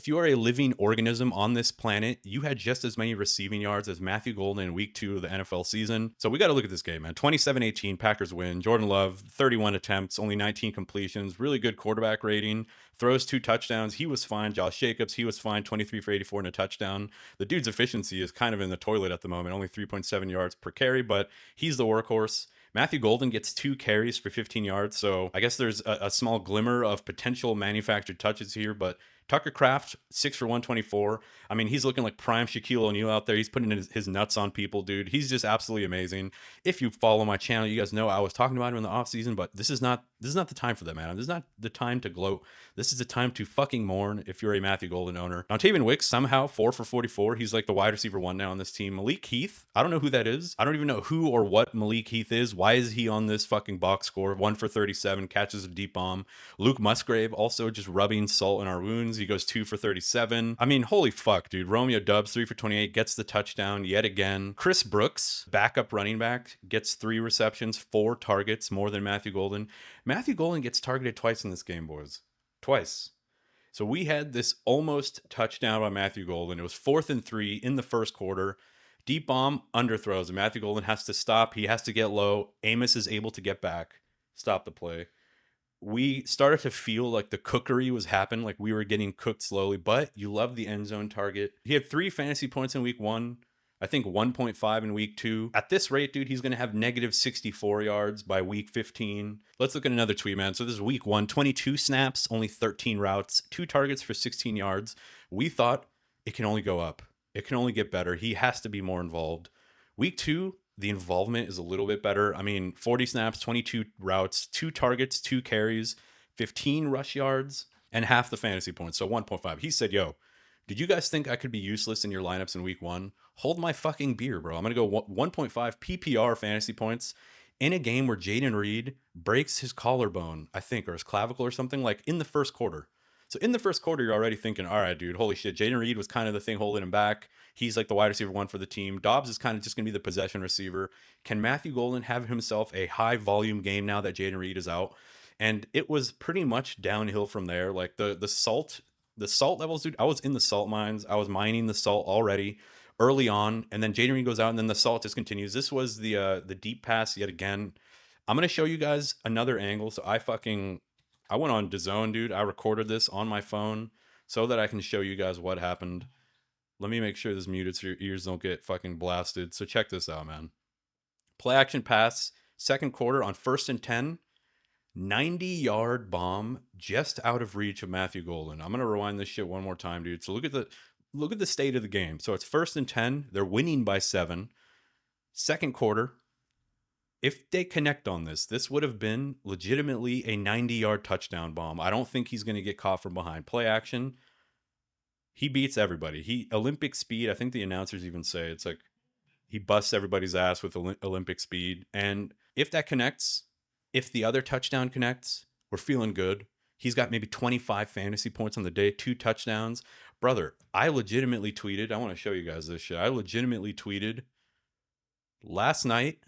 if you are a living organism on this planet, you had just as many receiving yards as Matthew Golden in week 2 of the NFL season. So we got to look at this game, man. 27-18, Packers win. Jordan Love, 31 attempts, only 19 completions, really good quarterback rating, throws 2 touchdowns. He was fine. Josh Jacobs, he was fine, 23 for 84 and a touchdown. The dude's efficiency is kind of in the toilet at the moment, only 3.7 yards per carry, but he's the workhorse. Matthew Golden gets 2 carries for 15 yards, so I guess there's a small glimmer of potential manufactured touches here, but Tucker Kraft, 6 for 124. I mean, he's looking like prime Shaquille O'Neal out there. He's putting his nuts on people, dude. He's just absolutely amazing. If you follow my channel, you guys know I was talking about him in the offseason, but this is not the time for that, man. This is not the time to gloat. This is the time to fucking mourn if you're a Matthew Golden owner. Dontayvion Wicks, somehow 4 for 44. He's like the wide receiver 1 now on this team. Malik Heath, I don't know who that is. I don't even know who or what Malik Heath is. Why is he on this fucking box score? 1 for 37, catches a deep bomb. Luke Musgrave also just rubbing salt in our wounds. He goes 2 for 37. I mean, holy fuck, dude. Romeo Dubs, 3 for 28, gets the touchdown yet again. Chris Brooks, backup running back, gets 3 receptions, 4 targets, more than Matthew Golden. Matthew Golden gets targeted twice in this game, boys. Twice. So we had this almost touchdown by Matthew Golden. It was 4th and 3 in the first quarter. Deep bomb, underthrows, and Matthew Golden has to stop. He has to get low. Amos is able to get back, stop the play. We started to feel like the cookery was happening, like we were getting cooked slowly, but you love the end zone target. He had 3 fantasy points in week 1. I think 1.5 in week 2. At this rate, dude, he's going to have negative 64 yards by week 15. Let's look at another tweet, man. So this is week 1, 22 snaps, only 13 routes, 2 targets for 16 yards. We thought it can only go up. It can only get better. He has to be more involved. Week 2, the involvement is a little bit better. I mean, 40 snaps, 22 routes, 2 targets, 2 carries, 15 rush yards, and half the fantasy points. So 1.5. He said, yo, did you guys think I could be useless in your lineups in week 1? Hold my fucking beer, bro. I'm going to go 1.5 PPR fantasy points in a game where Jaden Reed breaks his collarbone, I think, or his clavicle or something, like in the first quarter. So in the first quarter, you're already thinking, all right, dude, holy shit. Jaden Reed was kind of the thing holding him back. He's like the wide receiver 1 for the team. Dobbs is kind of just going to be the possession receiver. Can Matthew Golden have himself a high volume game now that Jaden Reed is out? And it was pretty much downhill from there. Like the salt levels, dude, I was in the salt mines. I was mining the salt already early on. And then Jaden Reed goes out and then the salt just continues. This was the deep pass yet again. I'm going to show you guys another angle. So I went on DAZN, dude. I recorded this on my phone so that I can show you guys what happened. Let me make sure this is muted so your ears don't get fucking blasted. So check this out, man. Play action pass, second quarter on 1st and 10. 90-yard bomb just out of reach of Matthew Golden. I'm going to rewind this shit one more time, dude. So look at the state of the game. So it's 1st and 10. They're winning by 7. Second quarter. If they connect on this would have been legitimately a 90-yard touchdown bomb. I don't think he's going to get caught from behind. Play action. He beats everybody. He Olympic speed. I think the announcers even say it's like he busts everybody's ass with Olympic speed. And if that connects, if the other touchdown connects, we're feeling good. He's got maybe 25 fantasy points on the day, 2 touchdowns. Brother, I legitimately tweeted. I want to show you guys this shit. I legitimately tweeted last night.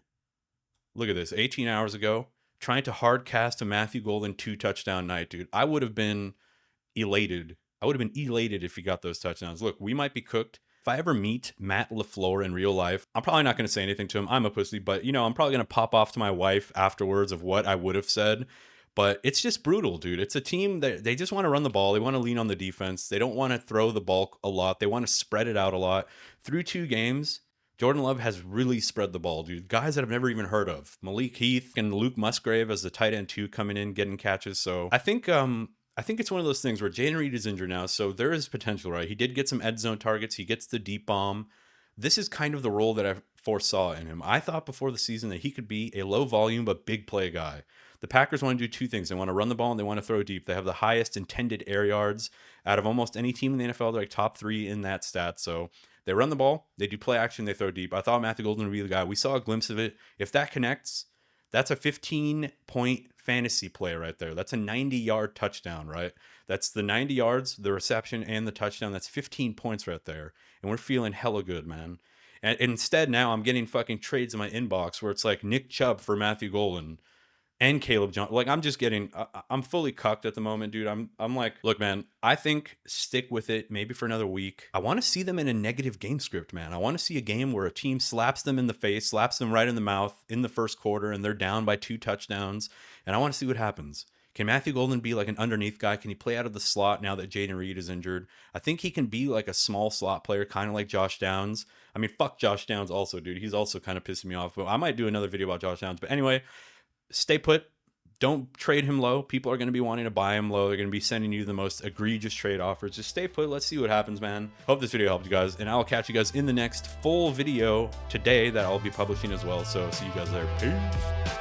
Look at this, 18 hours ago, trying to hard cast a Matthew Golden 2 touchdown night, dude. I would have been elated. I would have been elated if he got those touchdowns. Look, we might be cooked. If I ever meet Matt LaFleur in real life, I'm probably not going to say anything to him. I'm a pussy, but I'm probably going to pop off to my wife afterwards of what I would have said. But it's just brutal, dude. It's a team that they just want to run the ball. They want to lean on the defense. They don't want to throw the ball a lot. They want to spread it out a lot. Through 2 games, Jordan Love has really spread the ball, dude. Guys that I've never even heard of. Malik Heath and Luke Musgrave as the tight end 2 coming in, getting catches. So I think it's one of those things where Jaden Reed is injured now. So there is potential, right? He did get some end zone targets. He gets the deep bomb. This is kind of the role that I foresaw in him. I thought before the season that he could be a low volume but big play guy. The Packers want to do 2 things. They want to run the ball and they want to throw deep. They have the highest intended air yards out of almost any team in the NFL. They're like top 3 in that stat. So they run the ball, they do play action, they throw deep. I thought Matthew Golden would be the guy. We saw a glimpse of it. If that connects, that's a 15-point fantasy play right there. That's a 90-yard touchdown, right? That's the 90 yards, the reception, and the touchdown. That's 15 points right there. And we're feeling hella good, man. And instead, now I'm getting fucking trades in my inbox where it's like Nick Chubb for Matthew Golden. and Caleb Johnson. Like, I'm just getting, I'm fully cucked at the moment, dude. I'm like, look, man, I think stick with it maybe for another week. I want to see them in a negative game script, man. I want to see a game where a team slaps them in the face, slaps them right in the mouth in the first quarter, and they're down by 2 touchdowns. And I want to see what happens. Can Matthew Golden be like an underneath guy? Can he play out of the slot now that Jaden Reed is injured? I think he can be like a small slot player, kind of like Josh Downs. I mean, fuck Josh Downs also, dude. He's also kind of pissing me off. But I might do another video about Josh Downs. But anyway, stay put. Don't trade him low. People are going to be wanting to buy him low. They're going to be sending you the most egregious trade offers. Just stay put. Let's see what happens, man. Hope this video helped you guys. And I'll catch you guys in the next full video today that I'll be publishing as well. So see you guys there. Peace.